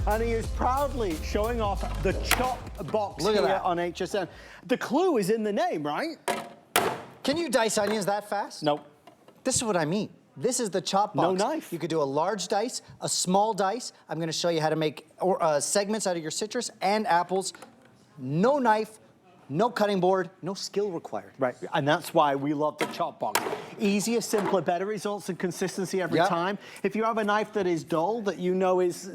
And he is proudly showing off the Chopbox here on HSN. The clue is in the name, right? Can you dice onions that fast? No. This is what I mean. This is the Chopbox. No knife. You could do a large dice, a small dice. I'm gonna show you how to make segments out of your citrus and apples. No knife, no cutting board, no skill required. Right, and that's why we love the Chopbox. Easier, simpler, better results and consistency every time. If you have a knife that is dull, that you know is,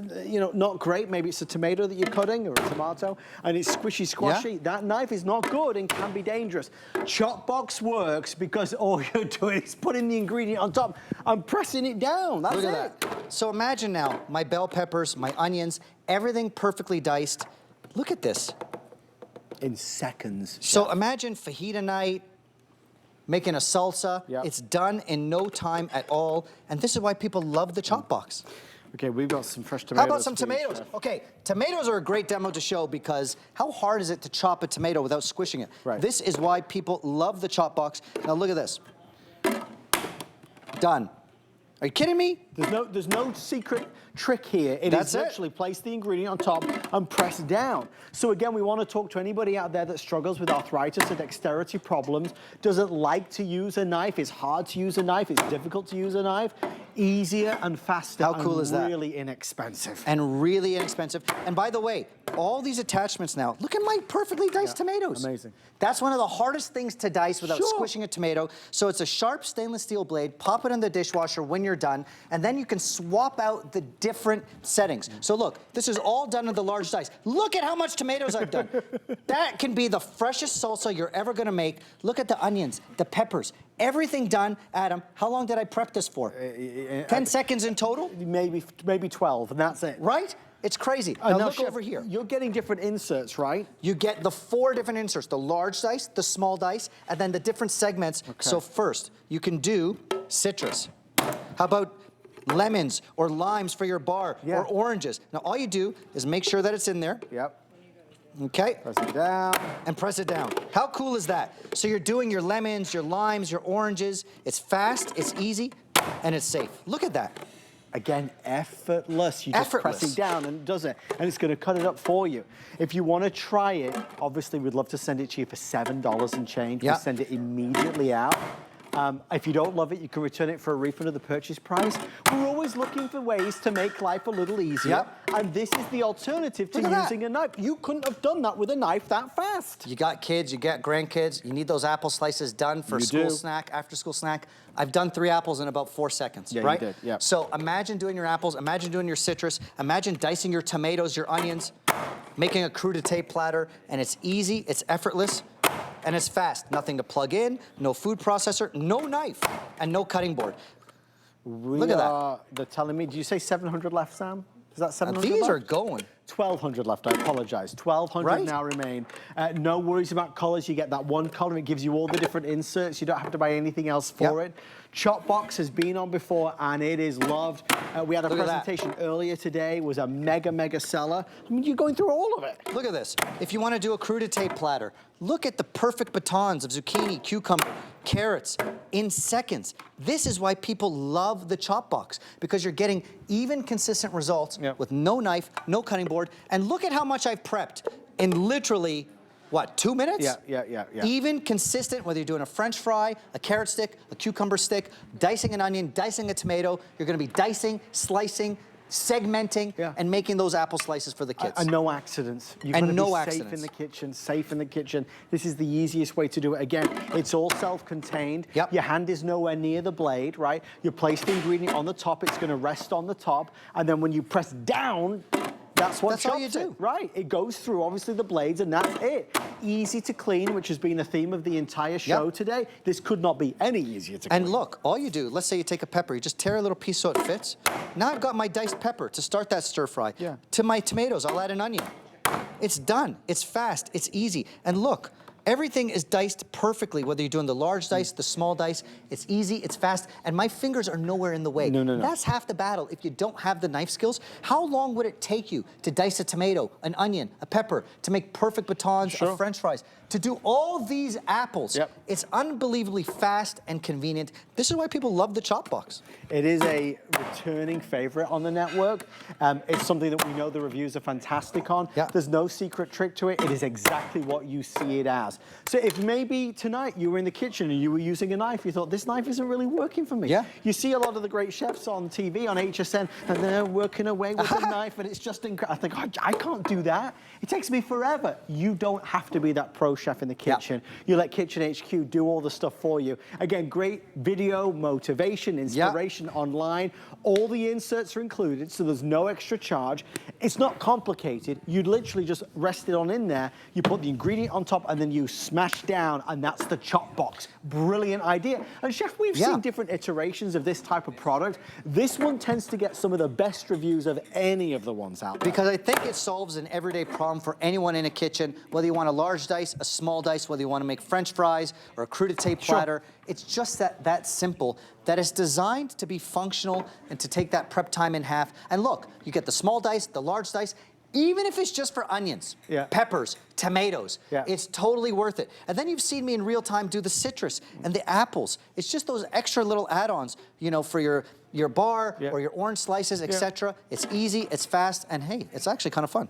not great, maybe it's a tomato that you're cutting or a tomato, and it's squishy, squashy, that knife is not good and can be dangerous. Chopbox works because all you're doing is putting the ingredient on top and pressing it down. That's Look at that. So imagine now, my bell peppers, my onions, everything perfectly diced. Look at this. In seconds. So imagine fajita night, making a salsa. It's done in no time at all. And this is why people love the Chopbox. Okay, we've got some fresh tomatoes. How about some tomatoes? Okay, tomatoes are a great demo to show because how hard is it to chop a tomato without squishing it? Right. This is why people love the Chopbox. Now look at this. Done. Are you kidding me? There's no secret trick here. That's literally place the ingredient on top and press down. So again, we want to talk to anybody out there that struggles with arthritis or dexterity problems, doesn't like to use a knife, it's hard to use a knife, it's difficult to use a knife. Easier and faster. How cool is that? Really inexpensive. And really inexpensive. And by the way, all these attachments now, look at my perfectly diced tomatoes. Amazing. That's one of the hardest things to dice without squishing a tomato. So it's a sharp stainless steel blade, pop it in the dishwasher when you're done, and then you can swap out the different settings. So look, this is all done in the large dice. Look at how much tomatoes I've done. That can be the freshest salsa you're ever gonna make. Look at the onions, the peppers, everything done. Adam, how long did I prep this for? 10 seconds in total? Maybe 12, and that's it. Right? It's crazy. Now look Chef, over here. You're getting different inserts, right? You get the 4 different inserts, the large dice, the small dice, and then the different segments. Okay. So first, you can do citrus. How about lemons or limes for your bar or oranges? Now all you do is make sure that it's in there. Yep. Okay. Press it down. And press it down. How cool is that? So you're doing your lemons, your limes, your oranges. It's fast, it's easy, and it's safe. Look at that. Again, effortless. You just press it down and it does it. And it's going to cut it up for you. If you want to try it, obviously we'd love to send it to you for $7 and change. We'll send it immediately out. If you don't love it, you can return it for a refund of the purchase price. We're always looking for ways to make life a little easier. And this is the alternative to using a knife. You couldn't have done that with a knife that fast. You got kids, you got grandkids, you need those apple slices done for school snack, after school snack. I've done 3 apples in about 4 seconds, right? You did, So imagine doing your apples, imagine doing your citrus, imagine dicing your tomatoes, your onions, making a crudité platter, and it's easy, it's effortless, and it's fast. Nothing to plug in, no food processor, no knife, and no cutting board. Look at that. They're telling me, did you say 700 left, Sam? Is that 700 These left? are going. 1,200 left, I apologize. 1,200 now remain. No worries about colors. You get that one color. It gives you all the different inserts. You don't have to buy anything else for it. Chopbox has been on before, and it is loved. We had a presentation earlier today. It was a mega seller. I mean, you're going through all of it. Look at this. If you want to do a crudité platter, look at the perfect batons of zucchini, cucumber, carrots in seconds. This is why people love the Chopbox, because you're getting even consistent results with no knife, no cutting board. And look at how much I've prepped in literally, what, 2 minutes? Yeah. Even consistent, whether you're doing a French fry, a carrot stick, a cucumber stick, dicing an onion, dicing a tomato, you're gonna be dicing, slicing, segmenting, and making those apple slices for the kids. And no accidents. You're and no be accidents. Safe in the kitchen, safe in the kitchen. This is the easiest way to do it. Again, it's all self-contained. Your hand is nowhere near the blade, right? You place the ingredient on the top, it's gonna rest on the top, and then when you press down, that's all you do. Right, it goes through obviously the blades and that's it. Easy to clean, which has been a theme of the entire show today. This could not be any easier to clean. And look, all you do, let's say you take a pepper, you just tear a little piece so it fits. Now I've got my diced pepper to start that stir fry. To my tomatoes, I'll add an onion. It's done, it's fast, it's easy. And look, Everything is diced perfectly, whether you're doing the large dice, the small dice. It's easy, it's fast, and my fingers are nowhere in the way. No. That's half the battle. If you don't have the knife skills, how long would it take you to dice a tomato, an onion, a pepper, to make perfect batons of French fries, to do all these apples? It's unbelievably fast and convenient. This is why people love the Chopbox. It is a returning favorite on the network. It's something that we know the reviews are fantastic on. There's no secret trick to it. It is exactly what you see it as. So if maybe tonight you were in the kitchen and you were using a knife, you thought, this knife isn't really working for me. You see a lot of the great chefs on TV, on HSN, and they're working away with the knife, and it's just incredible. I think, oh, I can't do that. It takes me forever. You don't have to be that pro chef in the kitchen. You let Kitchen HQ do all the stuff for you. Again, great video, motivation, inspiration online. All the inserts are included, so there's no extra charge. It's not complicated. You literally just rest it on in there. You put the ingredient on top, and then you smash down, and that's the Chopbox. Brilliant idea. And Chef, we've seen different iterations of this type of product. This one tends to get some of the best reviews of any of the ones out there. Because I think it solves an everyday problem for anyone in a kitchen, whether you want a large dice, a small dice, whether you want to make French fries or a crudité platter. It's just that simple, that it's designed to be functional and to take that prep time in half. And look, you get the small dice, the large dice, even if it's just for onions, peppers, tomatoes, it's totally worth it. And then you've seen me in real time do the citrus and the apples. It's just those extra little add-ons, you know, for your bar or your orange slices, etc. It's easy, it's fast, and hey, it's actually kind of fun.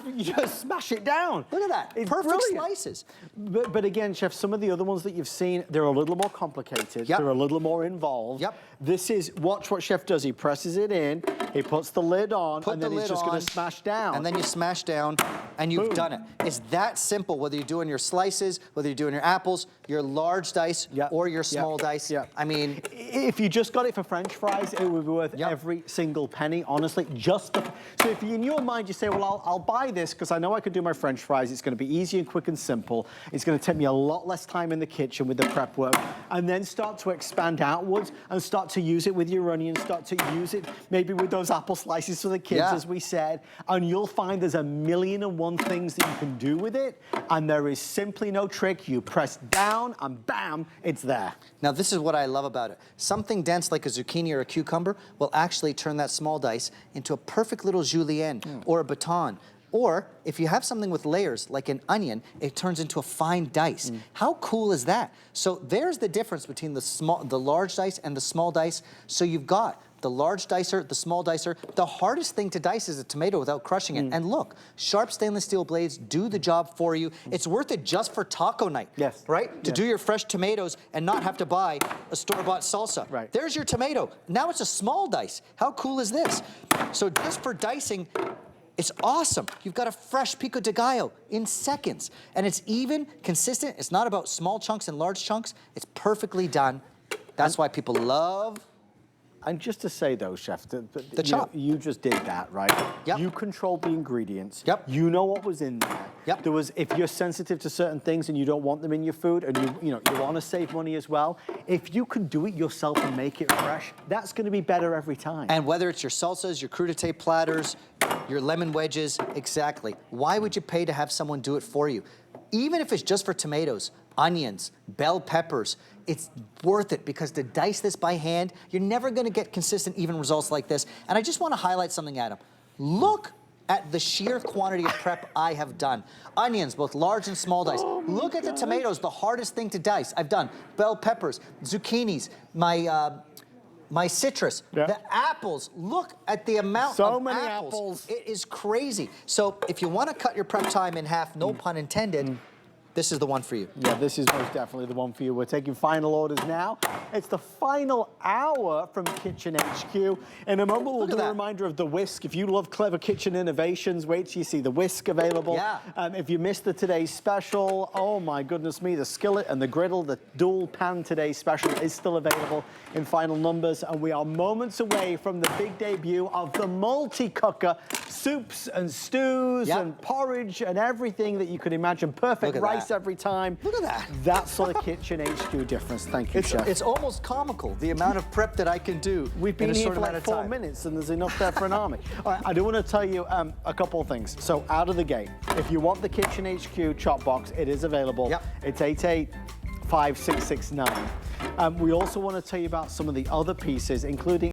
You just smash it down. Look at that, it's perfect slices. But again, Chef, some of the other ones that you've seen, they're a little more complicated. They're a little more involved. This is, watch what Chef does. He presses it in, he puts the lid on, and then he's just going to smash down. And then you smash down, and you've done it. It's that simple, whether you're doing your slices, whether you're doing your apples, your large dice, or your small dice. I mean, if you just got it for French fries, it would be worth every single penny, honestly. So if you, in your mind, you say, well, I'll buy this because I know I could do my French fries. It's going to be easy and quick and simple. It's going to take me a lot less time in the kitchen with the prep work, and then start to expand outwards and start to use it with your onions, start to use it maybe with those apple slices for the kids, as we said, and you'll find there's 1,000,001 things that you can do with it, and there is simply no trick. You press down and bam, it's there. Now this is what I love about it. Something dense like a zucchini or a cucumber will actually turn that small dice into a perfect little julienne or a baton. Or if you have something with layers like an onion, it turns into a fine dice. How cool is that? So there's the difference between the large dice and the small dice. So you've got the large dicer, the small dicer. The hardest thing to dice is a tomato without crushing it. And look, sharp stainless steel blades do the job for you. It's worth it just for taco night, right? To do your fresh tomatoes and not have to buy a store-bought salsa. There's your tomato. Now it's a small dice. How cool is this? So just for dicing, it's awesome. You've got a fresh pico de gallo in seconds. And it's even, consistent. It's not about small chunks and large chunks. It's perfectly done. That's why people love. And just to say though, Chef, the chop. You just did that, right? You controlled the ingredients. You know what was in there. There was, if you're sensitive to certain things and you don't want them in your food, and you want to save money as well, if you can do it yourself and make it fresh, that's going to be better every time. And whether it's your salsas, your crudité platters, your lemon wedges, exactly. Why would you pay to have someone do it for you? Even if it's just for tomatoes, onions, bell peppers, it's worth it because to dice this by hand, you're never going to get consistent, even results like this. And I just want to highlight something, Adam. Look at the sheer quantity of prep I have done. Onions, both large and small dice. Look at the tomatoes, the hardest thing to dice. I've done bell peppers, zucchinis, my citrus, the apples. Look at the amount of many apples. It is crazy. So if you want to cut your prep time in half, no pun intended, this is the one for you. Yeah, this is most definitely the one for you. We're taking final orders now. It's the final hour from Kitchen HQ. In a moment, we'll do a reminder of the whisk. If you love clever kitchen innovations, wait till you see the whisk available. If you missed the today's special, oh my goodness me, the skillet and the griddle, the dual pan today's special is still available in final numbers. And we are moments away from the big debut of the multi-cooker, soups and stews and porridge and everything that you could imagine. Perfect rice nice every time. Look at that. That's sort of kitchen HQ difference. Thank you, Chef. It's almost comical, the amount of prep that I can do. We've been here for like 4 minutes and there's enough there for an army. All right, I do want to tell you a couple of things. So out of the gate, if you want the Kitchen HQ chop box, it is available. Yep. It's 885669. We also want to tell you about some of the other pieces, including